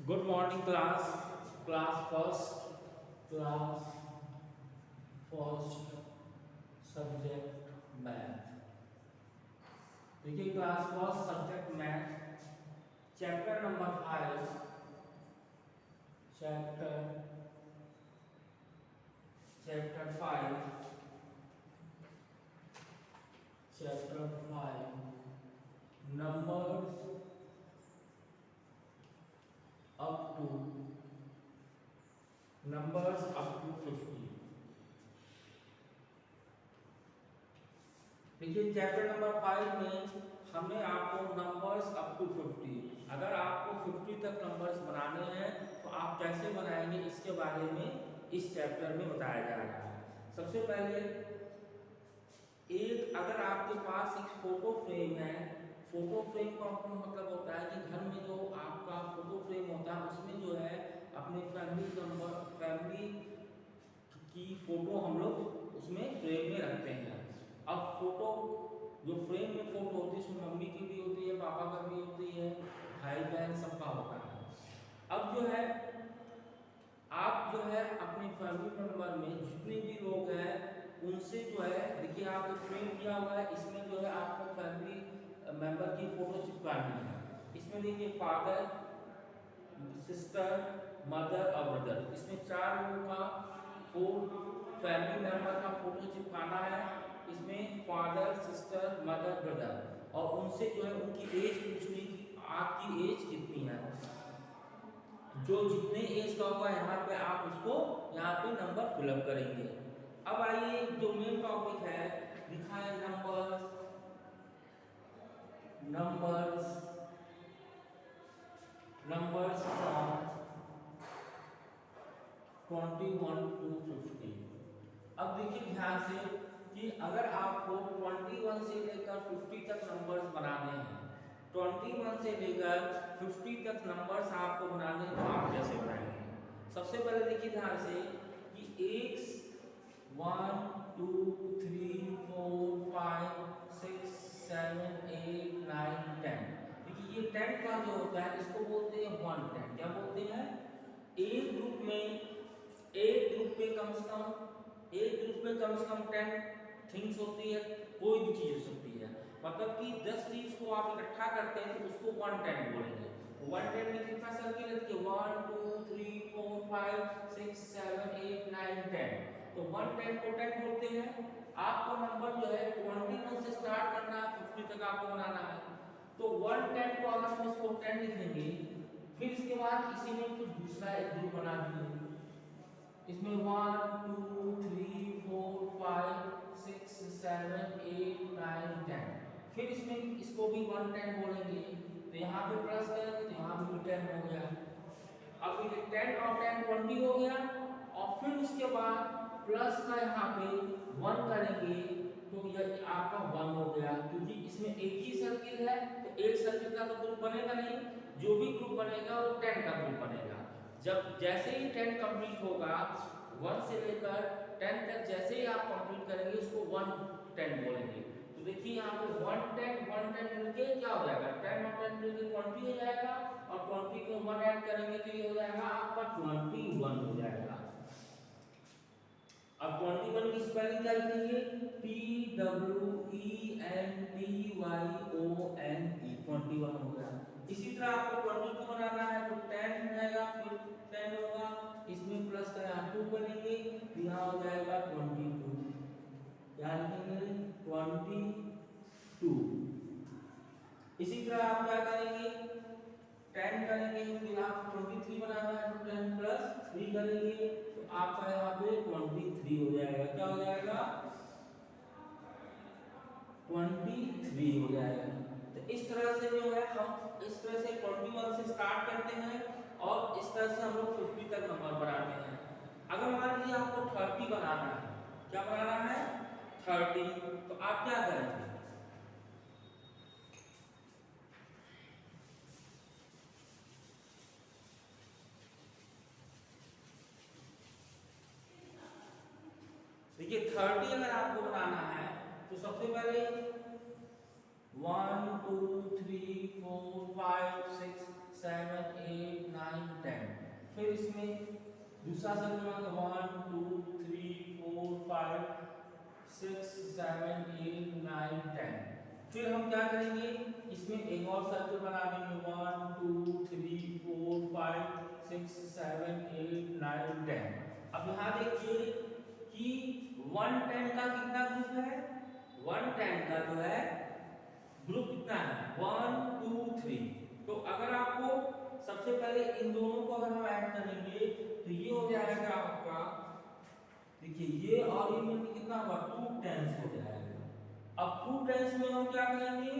Good morning class class first subject math. देखिए class first subject math chapter number 5 chapter chapter 5 numbers up to 50। देखिए chapter number 5 में हमने आपको numbers up to 50, अगर आपको 50 तक नंबर्स बनाने हैं तो आप कैसे बनाएंगे इसके बारे में इस चैप्टर में बताया जा रहा है। सबसे पहले अगर आपके पास एक फोटो फ्रेम है, फोटो फ्रेम का मतलब होता है कि घर में जो आपका फोटो फ्रेम होता है उसमें जो है अपने फैमिली की फोटो हम लोग उसमें फ्रेम में रखते हैं। अब फोटो जो फ्रेम में फोटो होती है उसमें मम्मी की भी होती है, पापा का भी होती है, भाई बहन सबका होता है। अब जो है आप जो है अपने फैमिली मेंबर में जितने भी लोग हैं उनसे जो है देखिए आप फ्रेम किया हुआ है, इसमें जो है आपको फैमिली मेंबर की फोटो चिपकानी है। इसमें देखिए फादर, सिस्टर, मदर और ब्रदर, इसमें 4 लोगों का फैमिली मेंबर का फोटो चिपकाना है। इसमें फादर, सिस्टर, मदर, ब्रदर और उनसे जो है उनकी एज पूछनी कि आपकी एज कितनी है। जो जितने एज का होगा यहाँ पे आप उसको यहाँ पे नंबर फिलअप करेंगे। अब आइए जो मेन टॉपिक है लिखा है नंबर्स नंबर्स फ्रॉम 21 to 50। अब देखिए ध्यान से कि अगर आपको 21 से लेकर 50 तक नंबर्स बनाने हैं, 21 से लेकर 50 तक नंबर्स आपको बनाने हैं तो आप कैसे बनाएंगे। सबसे पहले देखिए ध्यान से कि 1 2 3 4 5 6 7 8 9 10। देखिए ये 10 का जो होता है इसको बोलते हैं 110। क्या बोलते हैं? एक ग्रुप में एक ग्रुप में कम से कम 10 थिंग्स होती है, कोई भी चीज हो सकती है। मतलब कि 10 चीज को आप इकट्ठा करते हैं तो उसको 110 बोलेंगे। 110 में कितना सर्किल है? 1 2 3 4 5 6 7 8 9 10। तो 110 को 10 बोलते हैं। आपको नंबर जो है 21 से स्टार्ट करना है, 50 तक आपको बनाना है। तो 110 को अगर हम इसको 10 लिखेंगे, फिर इसके बाद इसी में कुछ दूसरा एक ग्रुप बना दिए। इसमें 1 2 3 4 5 6 7 8 9 10। फिर इसमें इसको भी 110 बोलेंगे, तो यहाँ पे प्लस करेंगे तो यहाँ भी 10 हो गया। अब ये 10 और 10 20 हो गया और फिर उसके बाद प्लस का यहाँ पे 1 करेंगे तो ये आपका 1 हो गया, क्योंकि इसमें एक ही सर्किल है तो एक सर्किल का तो ग्रुप बनेगा नहीं, जो भी ग्रुप बनेगा वो 10 का ग्रुप बनेगा। जब जैसे ही 10 कंप्लीट होगा 1 से लेकर 10 तक जैसे ही आप कंप्लीट करेंगे उसको 110 बोलेंगे। तो देखिए यहाँ पे 110 मिलके क्या हो जाएगा, 10 और 10 मिलके 20 हो जाएगा और 20 को 1 ऐड करेंगे तो ये हो जाएगा आपका 21 हो जाएगा। अब 21 की स्पेलिंग क्या लिखेंगे? TWENTYONE 21 हो गया। इसी तरह आपको 22 बनाना है तो 10 हो जाएगा, फिर 10 होगा, इसमें प्लस का यहाँ 2 बनेंगे तो यहाँ हो जाएगा 22। क्या लिखेंगे? 22। इसी तरह आप क्या करेंगे? 10 करेंगे, फिर आप 23 बनाना है तो 10 प्लस 3 करेंगे तो आपका यहाँ पे 23 हो जाएगा। क्या हो जाएगा? 23 हो जाएगा। तो इस तरह से जो है हम इस तरह से 21 से स्टार्ट करते हैं और इस तरह से हम लोग 50 तक नंबर बनाते हैं। अगर मान लीजिए आपको 30 बनाना है, क्या बनाना है? 30, तो आप क्या करेंगे? देखिए 30 अगर आपको बनाना है तो सबसे पहले 1 2 3 4 5 6 7 8 9 10। फिर इसमें दूसरा सर्कल बनाएंगे 1 2 3 4 5 6 7 8 9 10। फिर हम क्या करेंगे, इसमें एक और सर्कल बना देंगे 1 2 3 4 5 6 7 8 9 10। अब यहाँ देखिए कि 110 का कितना ग्रुप है, 110 का जो है ग्रुप कितना है 1 2 3। तो अगर आपको सबसे पहले इन दोनों को अगर हम ऐड करेंगे तो ये हो जाएगा आपका, देखिए ये और ये मिलकर कितना होगा 2 टेंस हो जाएगा। अब 2 टेंस में हम क्या करेंगे,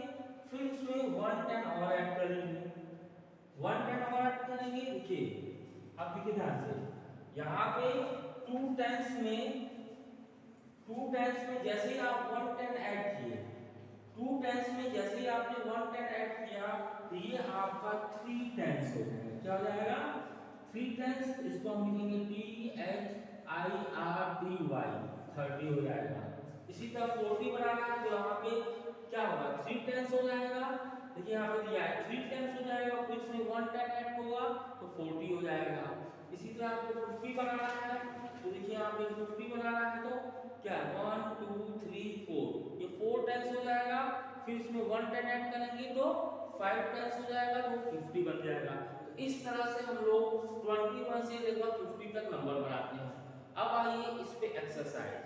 फिर इसमें 110 और ऐड करेंगे, 110 और ऐड करेंगे। देखिए अब देखिए ध्यान से, यहाँ पे 2 टेंस में जैसे ही आप 110 ऐड किए, 2 टेंस में जैसे ही आपने 110 ऐड किया तो ये आपका 3 टेंस हो जाएगा। क्या हो जाएगा 3 टेंस, इसको हम लिखेंगे THIRTY 30 हो जाएगा। इसी तरह 40 बनाना है तो यहाँ पे क्या होगा 3 टेंस हो जाएगा। देखिए यहाँ पे दिया है 3 टेंस हो जाएगा, फिर इसमें 110 ऐड होगा तो 40 हो जाएगा। इसी तरह आपको 50 बनाना है तो देखिए यहाँ पे 50 बनाना है तो क्या 1 2 3 4, ये 4 टेंस हो जाएगा। फिर इसमें 110 ऐड करेंगे तो 5 टेंस हो जाएगा तो 50 बन जाएगा। तो इस तरह से हम लोग 21 से लेकर 50 तक नंबर बनाते हैं। अब आइए इस पे एक्सरसाइज।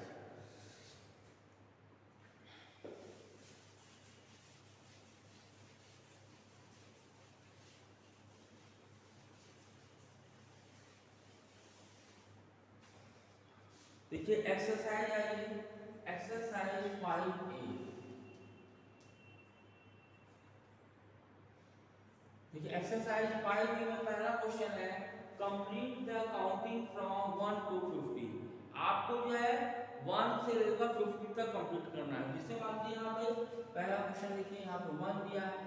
देखिए एक्सरसाइज आइए, एक्सरसाइज 5A। देखिए एक्सरसाइज 5A में पहला क्वेश्चन है complete the counting from 1 to 50। आपको जो है 1 से लेकर 50 तक कंप्लीट करना है। जिससे मान लीजिए यहाँ पे पहला क्वेश्चन देखिए, यहाँ पे 1 दिया है,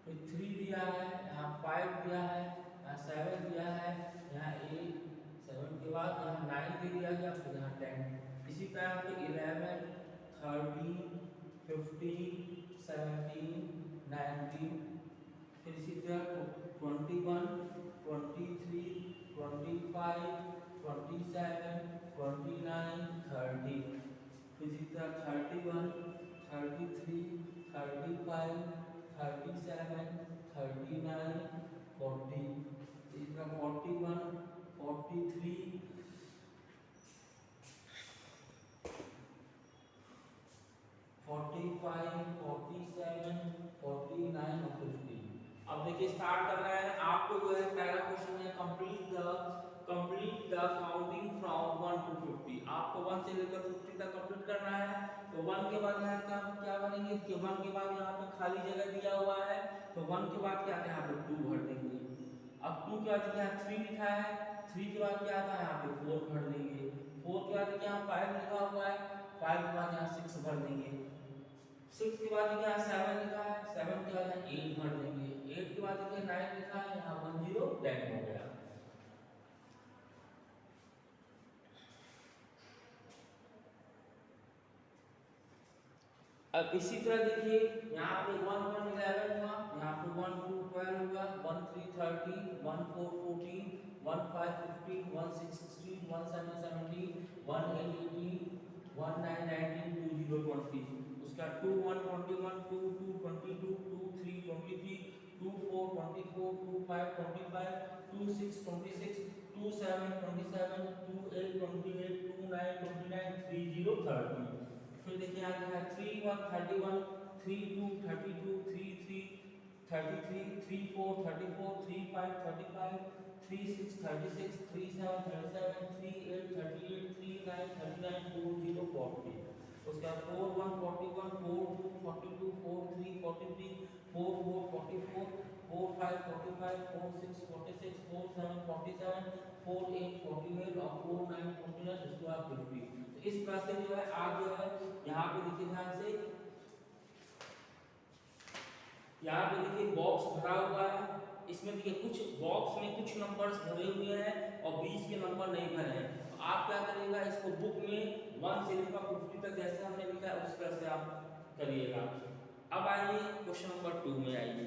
फिर 3 दिया है, यहाँ 5 दिया है, यहाँ 7 दिया है, यहाँ 8, 7 के बाद यहाँ 9 दे दिया गया, फिर यहाँ 10। इसी तरह पे 11 13 15 17 19, फिर इसी तरह 21 23 25 27 29 30, फिर इसी तरह 31 33 35 37 39 40, इसी तरह 41 43 45 47 49 और 50। अब देखिए स्टार्ट करना है आपको, जो है पहला क्वेश्चन है complete the counting from 1 to 50। आपको 1 से लेकर 50 तक कंप्लीट करना है। तो 1 के बाद यहाँ का क्या बनेंगे कि 1 के बाद यहाँ पे खाली जगह दिया हुआ है तो 1 के बाद क्या आता है यहाँ पे 2 भर देंगे। अब 2 के बाद यहाँ 3 लिखा है, 3 के बाद क्या आता है यहाँ पे 4 भर देंगे, 4 के बाद यहाँ 5 लिखा हुआ है, 5 के बाद यहाँ 6 भर देंगे, 6 के बाद यहाँ 7 लिखा है, 7 के बाद यहाँ 8 भर देंगे, 8 के बाद यहाँ 9 लिखा है, यहाँ 1 0 10 हो गया। अब इसी तरह देखिए यहाँ पे 1 1 11 हुआ, यहाँ पे 1 2 12 हुआ, 1 3 13 1 4 14 1 5 15 1 6 16 1 7 17 1 8 18 1 9 19 2 0 20। उसका 2 1 21 2 2 22 2 3 23 2 4 24 2 5 25 2 6 26 2 7 27 2 8 28 2 9 29 3 0 30। फिर देखिए यहाँ है 3 1 31 3 2 32 3 3 33 3 4 34 3 5 35 3 6 36 3 7 37 3 8 38 3 9 39 4 0 40। उसका 4 1 41 4 2 42 4 3 43 4 4 44 4 5 45 4 6 46 4 7 47 4 8 48 और 4 9 49, इसको आप 50। इस तरह से जो है आप जो है यहाँ पे देखिए ध्यान से, यहाँ पे देखिए बॉक्स भरा हुआ है, इसमें देखिए कुछ बॉक्स में कुछ नंबर्स भरे हुए हैं और 20 के नंबर नहीं भरे हैं। तो आप क्या करिएगा, इसको बुक में 1 से लेकर 50 तक जैसे हमने लिखा है उस तरह से आप करिएगा। अब आइए क्वेश्चन नंबर 2 में आइए।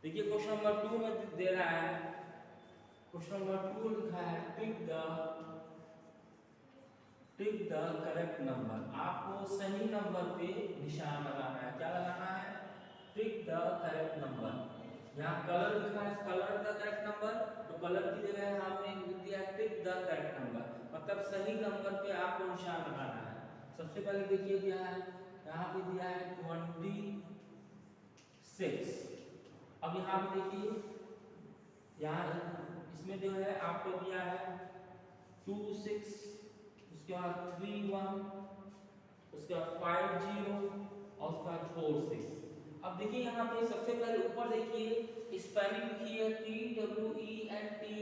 देखिए क्वेश्चन नंबर 2 में दे रहा है, क्वेश्चन नंबर 2 लिखा है टिक द करेक्ट नंबर। आपको सही नंबर पे निशान लगाना है। क्या लगाना है? Tick the correct number. यहाँ कलर लिखा है, कलर द करेक्ट नंबर, तो कलर की जगह हमने लिख दिया टिक द करेक्ट नंबर, मतलब सही नंबर पे आपको निशान लगाना है। सबसे पहले देखिए दिया है, यहाँ पे दिया है 26। अब यहाँ पे देखिए, यहाँ इसमें जो है आपको दिया है 2 6, उसके बाद 3 1, उसके बाद 5 0 और उसके बाद 4 6। अब देखिए यहाँ पे सबसे पहले ऊपर देखिए स्पेलिंग लिखी है TWENTY,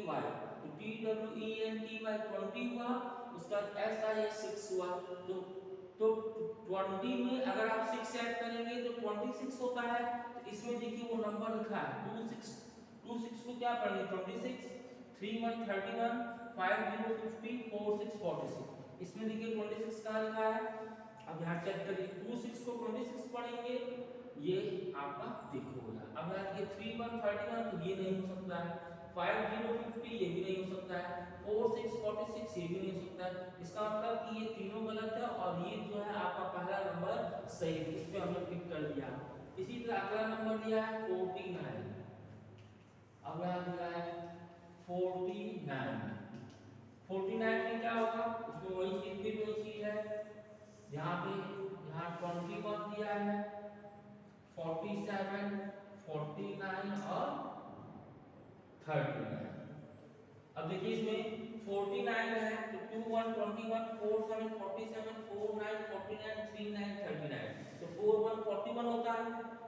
तो TWENTY 20 हुआ, उसका SIS 6 हुआ। तो 20 में अगर आप 6 ऐड करेंगे तो 26 होता है। तो इसमें देखिए वो नंबर लिखा है 26 को क्या पढ़ेंगे 26, 3 1 31, 5 0 50, 4 6 46। इसमें देखिए 26 कहाँ लिखा है? अब यहाँ चेक करिए, 26 को 26 पढ़ेंगे, ये आपका टिक हो गया। अब यहाँ ये 3 1 31, तो ये नहीं हो सकता है। 5 0 50, ये भी नहीं हो सकता है। 4 6 46, ये भी नहीं हो सकता है। इसका मतलब कि ये तीनों गलत है और ये जो है आपका पहला नंबर सही है, इस पे हमने टिक कर दिया। इसी तरह अगला नंबर दिया है 49। अब यहाँ दिया है 49। 49 में क्या होगा? उसमें वही चीज, फिर वही चीज है। यहाँ पे यहाँ 21 दिया है, 47, 49 और 39। अब देखिए इसमें 49 है तो 2 1 21, 4 7 47, 4 9 49, 3 9 39। तो 4 1 41 होता है,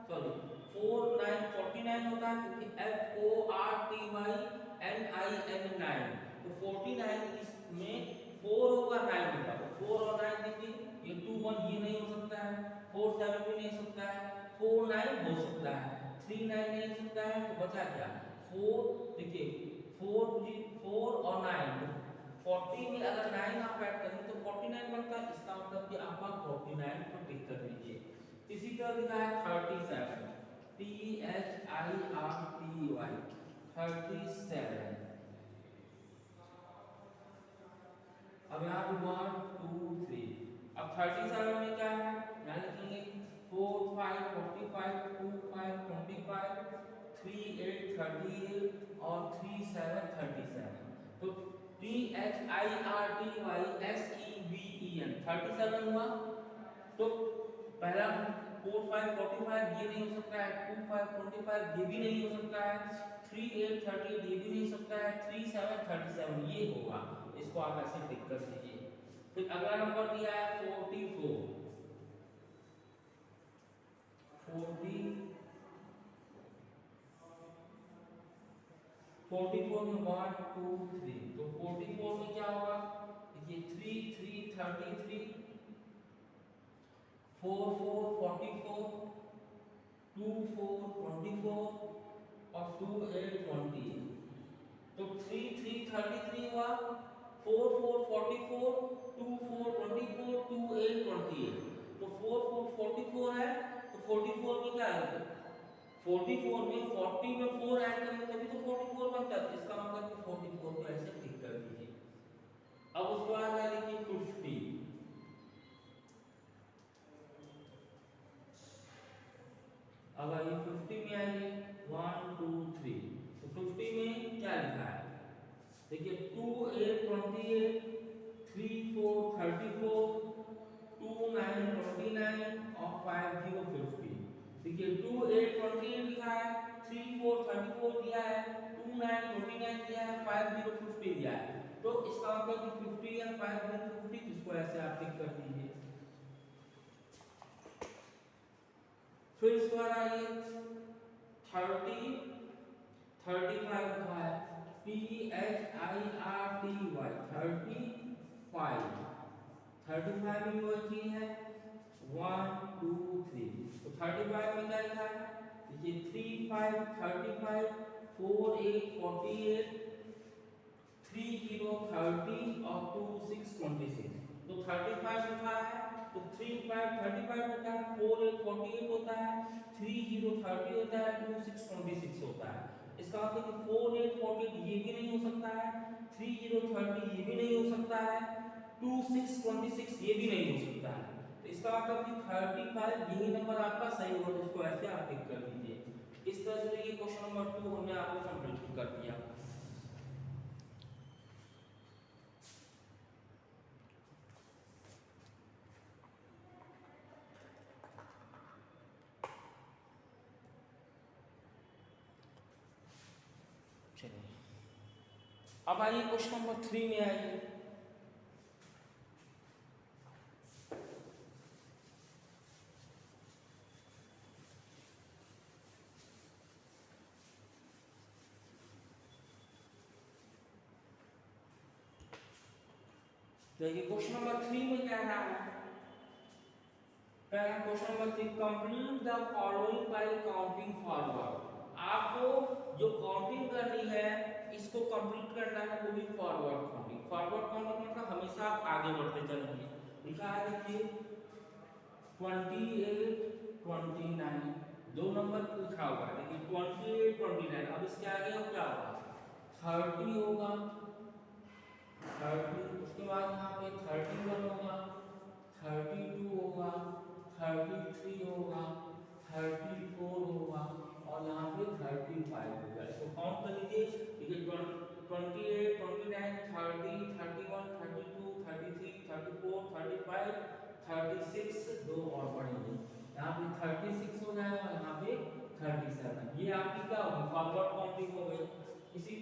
सॉरी 4 9 49 होता है, क्योंकि FORTYNIN 9। तो 49 इसमें 4 होगा 9 होगा, तो 4 और 9 देखिए, ये 2 1 ये नहीं हो सकता है, 4 7 भी नहीं हो सकता है, 4 9 हो सकता है, 3 9 नहीं हो सकता है। तो बचा क्या? 4, देखिए 4 और 9, 40 में अगर 9 आप ऐड करेंगे तो 49 बनता है। इसका मतलब कि आप 49 को टिक कर दीजिए। इसी तरह लिखा है 37, THIRTY 37। अब यहाँ पे 1 2 3। अब 37 में क्या है? यहाँ लिखेंगे 4 5 45, 2 5 25, 3 8 38 और 3 7 37। तो THIRTYSEVEN 37 हुआ। तो पहला 4 5 45 ये नहीं हो सकता है, 2 5 25 ये भी नहीं हो सकता है, 3 8 38 ये भी नहीं हो सकता है, 3 7 37 ये होगा। इसको आप ऐसे टिक कर दीजिए। फिर अगला नंबर दिया है 44। में 1 2 3, तो 44 में क्या होगा? देखिए 3 3 33, 4 4 44, 2 4 24 और 2 8 28। तो 3 3 33 हुआ, 4 4 44, 2 4 24, 2 8 28। तो 4 4 44 है, तो 44 में क्या है? 44 में 40 में 4 ऐड करेंगे तभी तो 44 बनता है। इसका मतलब कि 44 को ऐसे टिक कर दीजिए। अब उसके बाद है देखिए 50। अब आइए 50 में आइए 1 2 3। तो 50 में क्या लिखा है? देखिए 2 8 28, 3 4 34, 2 9 29 और 5 0 50। देखिए 2 8 28 लिखा है, 3 4 34 दिया है, 2 9 29 दिया है, 5 0 50 दिया है। तो इसका मतलब कि 50 या 5 0 50, जिसको ऐसे आप टिक कर दीजिए। फिर इसके बाद आइए 30 35 लिखा है, THIRTY 35 में वो चीज है 1 2 3। तो 35 में क्या लिखा है? देखिए 3 5 35, 4 8 48, 3 0 30 और 2 6 26। तो 35 लिखा है, तो 3 5 35 होता है, 4 8 48 होता है, 3 0 30 होता है, 2 6 26 होता है। इसका मतलब कि 4 8 48 ये भी नहीं हो सकता है, 3 0 30 ये भी नहीं हो सकता है, 2 6 26 ये भी नहीं हो सकता है। तो इसका मतलब कि 35 यही नंबर आपका सही होगा, तो इसको ऐसे आप टिक कर दीजिए। इस तरह से ये क्वेश्चन नंबर 2 हमने आपको कंप्लीट कर दिया। चलिए अब आइए क्वेश्चन नंबर 3 में आइए। देखिए क्वेश्चन नंबर 3 में क्या रहा है, पहला question number 3, complete the following bye counting forward. आपको जो काउंटिंग करनी है इसको कंप्लीट करना है, वो भी फॉरवर्ड काउंटिंग। फॉरवर्ड काउंटिंग मतलब हमेशा आप आगे बढ़ते चलेंगे। लिखा है देखिए 28 29 दो नंबर लिखा हुआ है, देखिए 28 29। अब इसके आगे अब क्या होगा, 30 होगा, 30 उसके बाद यहाँ पे 31 होगा, 32 होगा, 33 होगा, 34 होगा और यहाँ पे 35 होगा। इसको काउंट कर लीजिए, देखिए 28 29 30 31 32 33 34 35 36 दो और पड़ेंगे, यहाँ पे 36 हो जाएगा, यहाँ पे 37। ये आपकी क्या होगी, फॉरवर्ड काउंटिंग हो गई। इसी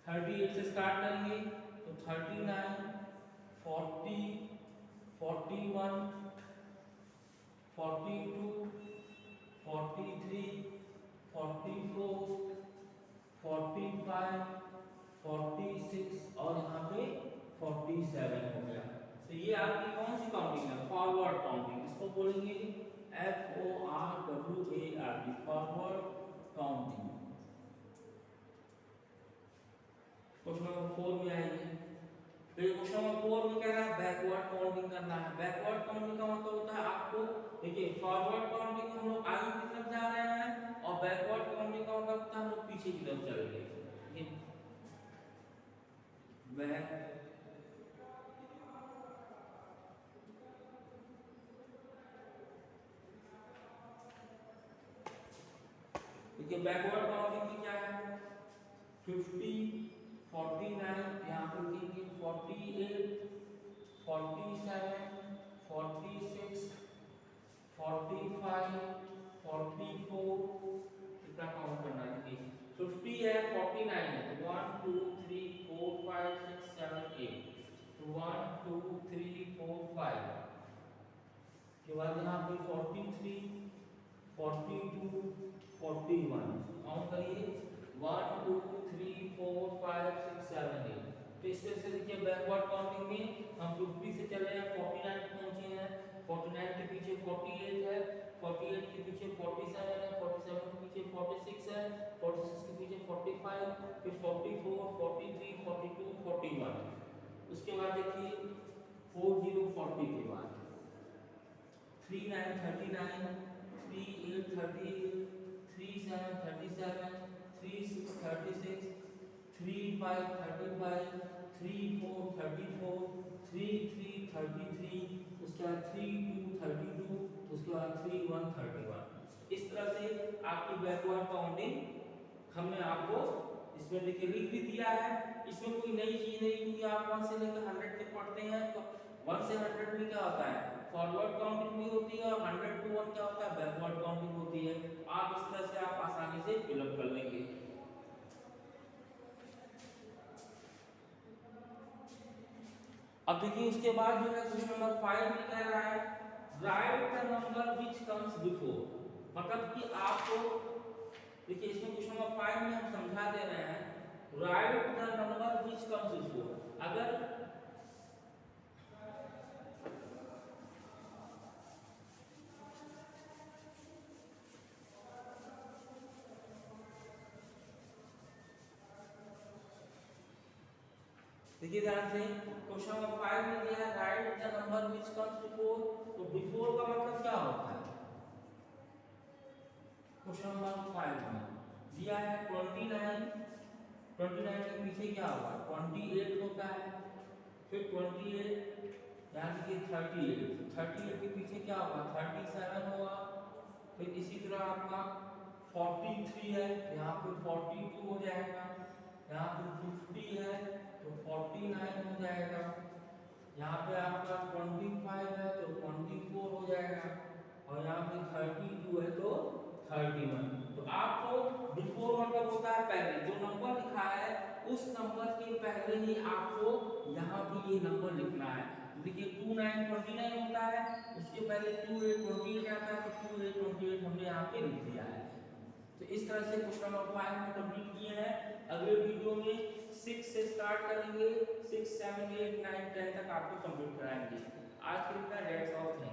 38 से स्टार्ट करेंगे तो 39 40 41 42 43 44 45 46 और यहाँ पे 47 हो गया। तो ये आपकी कौन सी काउंटिंग है, फॉरवर्ड काउंटिंग। इसको बोलेंगे FORWARD, forward counting. Question number 4 में आएंगे। तो क्वेश्चन नंबर 4 में कह रहा है बैकवर्ड काउंटिंग करना है। बैकवर्ड काउंटिंग का मतलब होता है आपको, देखिए फॉरवर्ड काउंटिंग में हम लोग आगे की तरफ जा रहे हैं और बैकवर्ड काउंटिंग का मतलब होता है हम लोग पीछे की तरफ चलेंगे। ये बैक देखिए बैकवर्ड काउंटिंग की क्या है, 50 49 यहाँ पे लिखेंगे 48 47 46 45 44 कितना काउंट करना है, देखिए 50 है 49 है तो 1 2 3 4 5 6 7 8, तो 1 2 3 4 5 के बाद यहाँ पे 43 42 41 काउंट करिए 1 2 3 4 5 6 7 8। तो इस तरह से देखिए बैकवर्ड काउंटिंग में हम 50 से चले हैं 49 पहुंचे हैं, 49 के पीछे 48 है, 48 के पीछे 47 है, 47 के पीछे 46 है, 46 के पीछे 45, फिर 44 43 42 41। उसके बाद देखिए 40 40 के बाद 39 39 38 38 37 37 36 36 35 35 34 34 33 33, उसके बाद 32 32, उसके बाद 31 31। इस तरह से आपकी बैकवर्ड काउंटिंग हमने आपको इसमें देखिए लिख भी दिया है। इसमें कोई नई चीज नहीं, क्योंकि आप 1 से लेकर 100 तक पढ़ते हैं तो 1 से 100 में क्या होता है, फॉरवर्ड काउंटिंग भी होती है और 100 to 1 क्या होता है, बैकवर्ड काउंटिंग होती है। आप इस तरह से आप आसानी से फिलअप कर लेंगे। अब देखिए उसके बाद जो है क्वेश्चन नंबर 5 में कह रहा है right the number which comes before. मतलब कि आपको देखिए इसमें क्वेश्चन नंबर 5 में हम समझा दे रहे हैं right the number which comes before. अगर देखिए ध्यान से क्वेश्चन नंबर 5 में दिया है right the number which comes before. तो बिफोर का मतलब क्या होता है? क्वेश्चन नंबर 5 में दिया है 29, 29 के पीछे क्या होगा? 28 होता है। फिर 28 यानी कि 38, 38 के पीछे क्या होगा? 37 होगा। फिर इसी तरह आपका 43 है, यहाँ पे 42 हो जाएगा। यहाँ पे 50 है तो 49 हो जाएगा। यहाँ पे आपका 25 है तो 24 हो जाएगा। और यहाँ पे 32 है तो 31। तो आपको बिफोर मतलब होता है पहले, जो नंबर लिखा है उस नंबर के पहले ही आपको यहाँ पे ये नंबर लिखना है। तो देखिए 29 29 होता है, उसके पहले 28 28 आता है, तो 28 28 हमने यहाँ पे लिख दिया है। तो इस तरह से क्वेश्चन नंबर 5 में कंप्लीट किए हैं। अगले वीडियो में 6 से स्टार्ट करेंगे, 6 7 8 9 10 तक आपको कंप्लीट कराएंगे। आज के लिए इतना, डेट्स ऑल।